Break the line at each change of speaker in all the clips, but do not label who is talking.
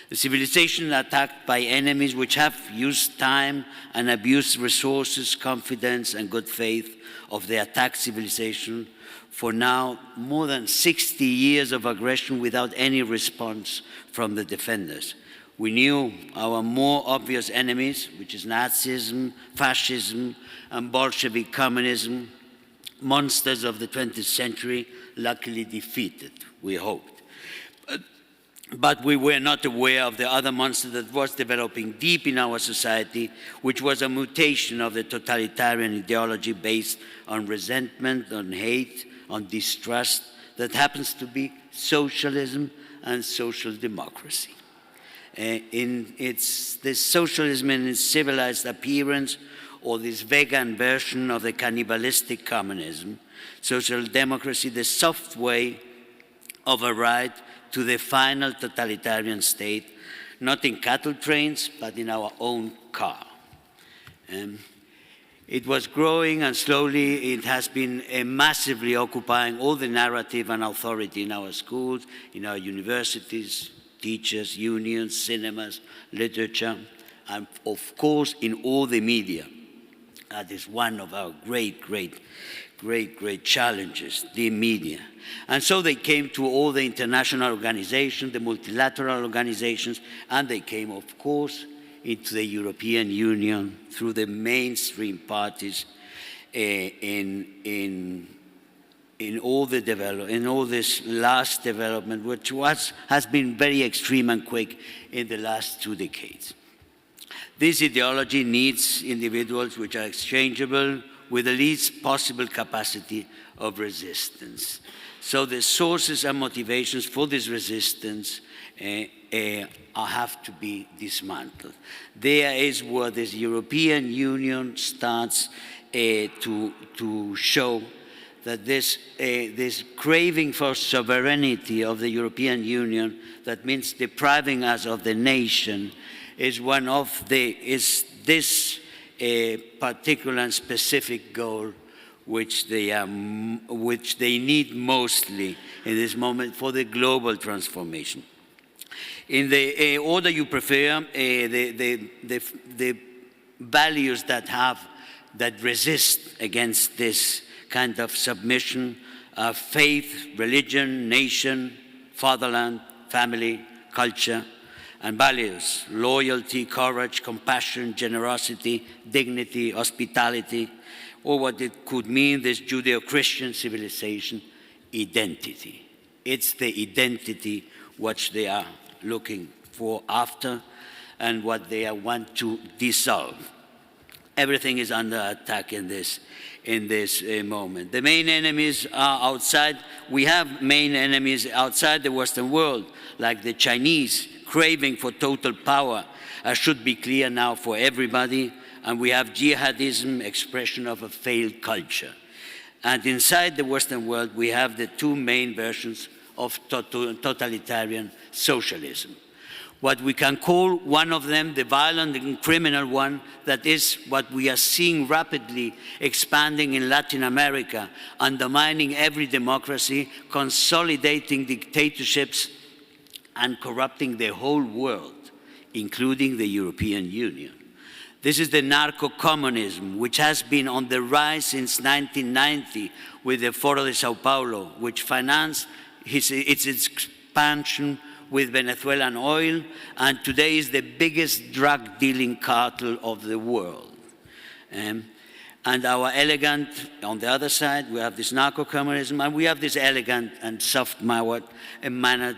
The civilization attacked by enemies which have used time and abused resources, confidence, and good faith of the attacked civilization for now more than 60 years of aggression without any response from the defenders. We knew our more obvious enemies, which is Nazism, fascism, and Bolshevik communism, monsters of the 20th century, luckily defeated, we hoped. But we were not aware of the other monster that was developing deep in our society, which was a mutation of the totalitarian ideology based on resentment, on hate, on distrust, that happens to be socialism and social democracy. This socialism in its civilized appearance, or this vegan version of the cannibalistic communism, social democracy, the soft way of a ride to the final totalitarian state, not in cattle trains, but in our own car. It was growing, and slowly it has been massively occupying all the narrative and authority in our schools, in our universities, teachers, unions, cinemas, literature, and of course in all the media. That is one of our great challenges, the media. And so they came to all the international organizations, the multilateral organizations, and they came, of course, into the European Union through the mainstream parties in all this last development, which has been very extreme and quick in the last 2 decades. This ideology needs individuals which are exchangeable with the least possible capacity of resistance. So the sources and motivations for this resistance have to be dismantled. There is where this European Union starts to show that this craving for sovereignty of the European Union, that means depriving us of the nation, is this particular and specific goal which they need mostly in this moment for the global transformation. In the order you prefer, the values that resist against this kind of submission are faith, religion, nation, fatherland, family, culture, and values: loyalty, courage, compassion, generosity, dignity, hospitality, or what it could mean, this Judeo-Christian civilization, identity. It's the identity which they are looking for after and what they want to dissolve. Everything is under attack in this moment. The main enemies are outside. We have main enemies outside the Western world, like the Chinese, craving for total power, should be clear now for everybody. And we have jihadism, expression of a failed culture. And inside the Western world, we have the 2 main versions of totalitarian socialism. What we can call one of them, the violent and criminal one, that is what we are seeing rapidly expanding in Latin America, undermining every democracy, consolidating dictatorships, and corrupting the whole world, including the European Union. This is the narco-communism, which has been on the rise since 1990 with the Foro de Sao Paulo, which financed its expansion with Venezuelan oil, and today is the biggest drug-dealing cartel of the world. And our elegant, on the other side, we have this narco-communism, and we have this elegant and soft-mannered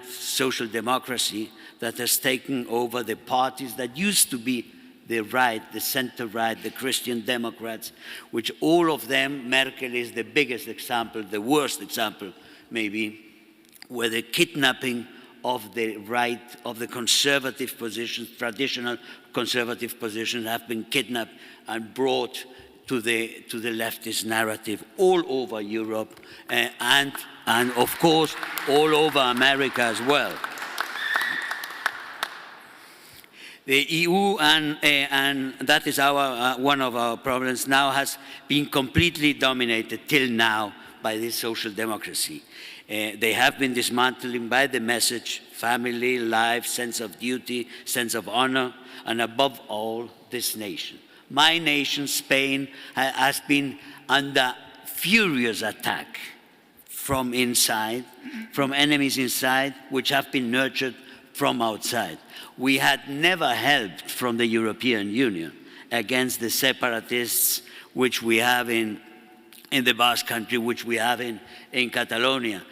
social democracy that has taken over the parties that used to be the right, the center-right, the Christian Democrats, which all of them, Merkel is the biggest example, the worst example maybe, where the kidnapping of the right, of the conservative positions, traditional conservative positions, have been kidnapped and brought to the leftist narrative all over Europe and of course all over America as well. The EU, and that is one of our problems now, has been completely dominated till now by this social democracy. They have been dismantling by the message, family, life, sense of duty, sense of honor, and above all, this nation. My nation, Spain, has been under furious attack from inside, from enemies inside, which have been nurtured from outside. We had never helped from the European Union against the separatists which we have in the Basque Country, which we have in Catalonia.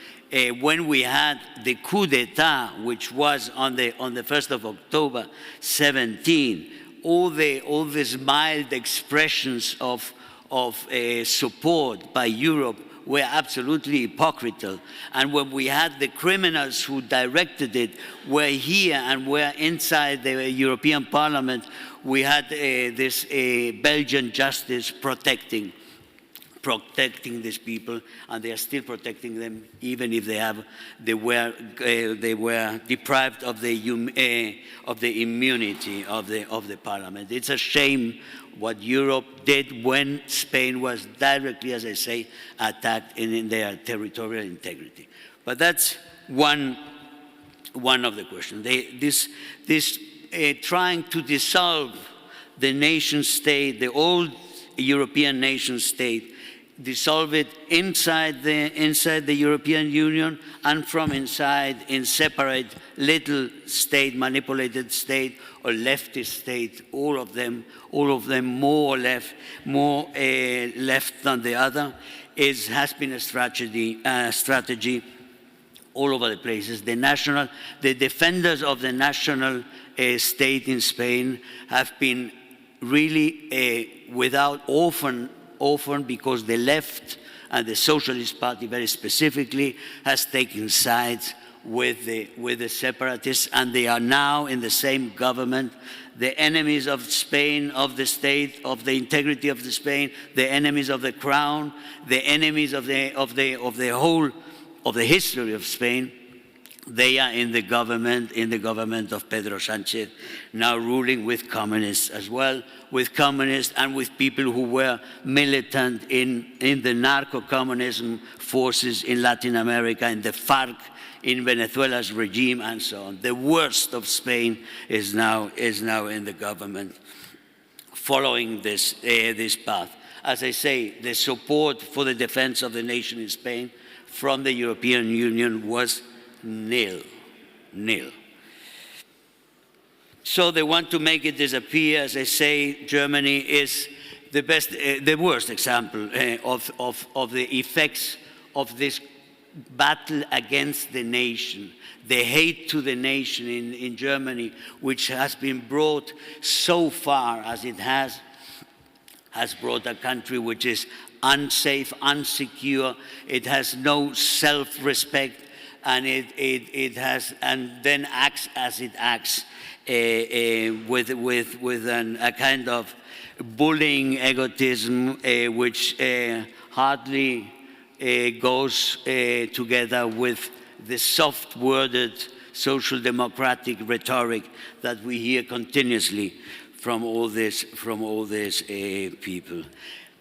When we had the coup d'etat, which was on the 1st of October 17, all these mild expressions of support by Europe were absolutely hypocritical. And when we had the criminals who directed it were here and were inside the European Parliament, we had this Belgian justice protecting these people, and they are still protecting them, even if they were deprived of the immunity of the Parliament. It's a shame what Europe did when Spain was directly, as I say, attacked in their territorial integrity. But that's one of the questions. This trying to dissolve the nation state, the old European nation state, dissolve it inside the European Union and from inside in separate little state, manipulated state or leftist state, all of them more left than the other, has been a strategy all over the places. The defenders of the national state in Spain have been really without often because the left and the Socialist Party very specifically has taken sides with the separatists, and they are now in the same government, the enemies of Spain, of the state, of the integrity of the Spain, the enemies of the crown, the enemies of the history of Spain. They are in the government of Pedro Sánchez, now ruling with communists as well, with communists and with people who were militant in the narco-communism forces in Latin America, in the FARC, in Venezuela's regime, and so on. The worst of Spain is now in the government, following this path. As I say, the support for the defense of the nation in Spain from the European Union was nil. So they want to make it disappear. As I say, Germany is the worst example of the effects of this battle against the nation, the hate to the nation in Germany, which has been brought so far as it has brought a country which is unsafe, unsecure. It has no self-respect, and it then acts as it acts with a kind of bullying egotism which hardly goes together with the soft-worded social democratic rhetoric that we hear continuously from all these people.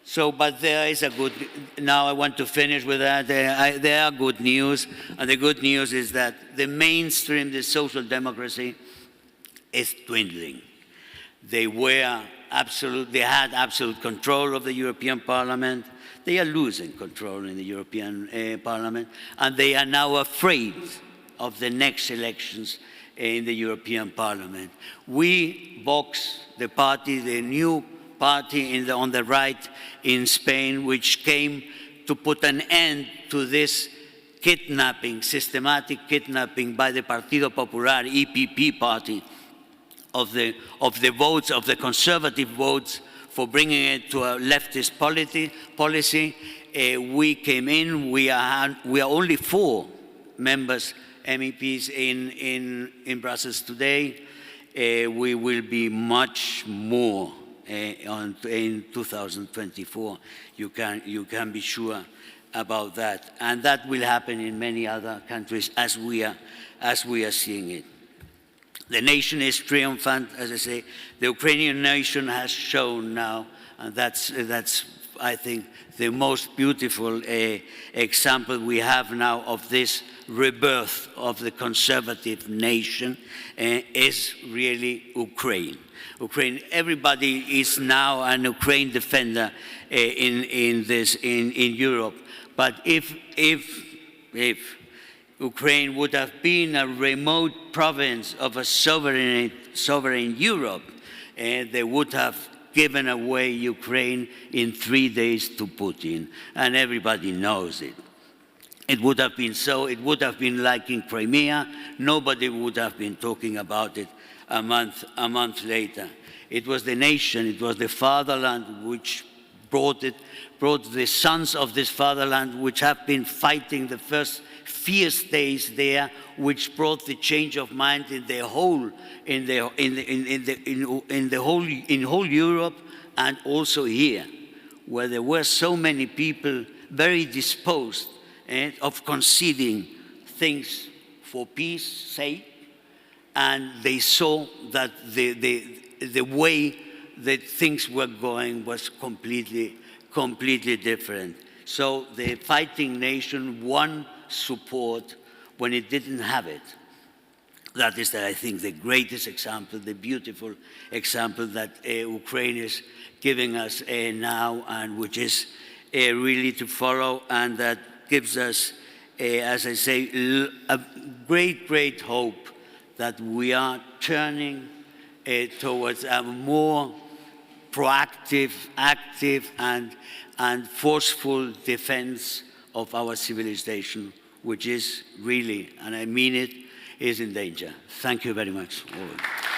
So, but there is a good, now I want to finish with that. There are good news, and the good news is that the mainstream, the social democracy, is dwindling. They had absolute control of the European Parliament. They are losing control in the European Parliament, and they are now afraid of the next elections in the European Parliament. We, Vox, the party, the new party on the right in Spain, which came to put an end to this kidnapping, systematic kidnapping by the Partido Popular, EPP party, of the votes, of the conservative votes, for bringing it to a leftist policy. We came in, we are only 4 members, MEPs in Brussels today. We will be much more in 2024. You can be sure about that. And that will happen in many other countries as we are seeing it. The nation is triumphant, as I say. The Ukrainian nation has shown now, and that's I think, the most beautiful example we have now of this rebirth of the conservative nation is really Ukraine. Ukraine, everybody is now an Ukraine defender in Europe. But if Ukraine would have been a remote province of a sovereign Europe, they would have given away Ukraine in 3 days to Putin, and everybody knows it. It would have been so. It would have been like in Crimea. Nobody would have been talking about it a month later. It was the nation, it was the fatherland which brought the sons of this fatherland, which have been fighting the first fierce days there, which brought the change of mind in whole Europe, and also here, where there were so many people very disposed of conceding things for peace sake, and they saw that the way that things were going was completely different. So the fighting nation won support when it didn't have it. That is, I think, the greatest example, the beautiful example that Ukraine is giving us now, and which is really to follow, and that gives us, as I say, a great hope that we are turning towards a more proactive, active, and forceful defense of our civilization, which is really, and I mean it, is in danger. Thank you very much, all.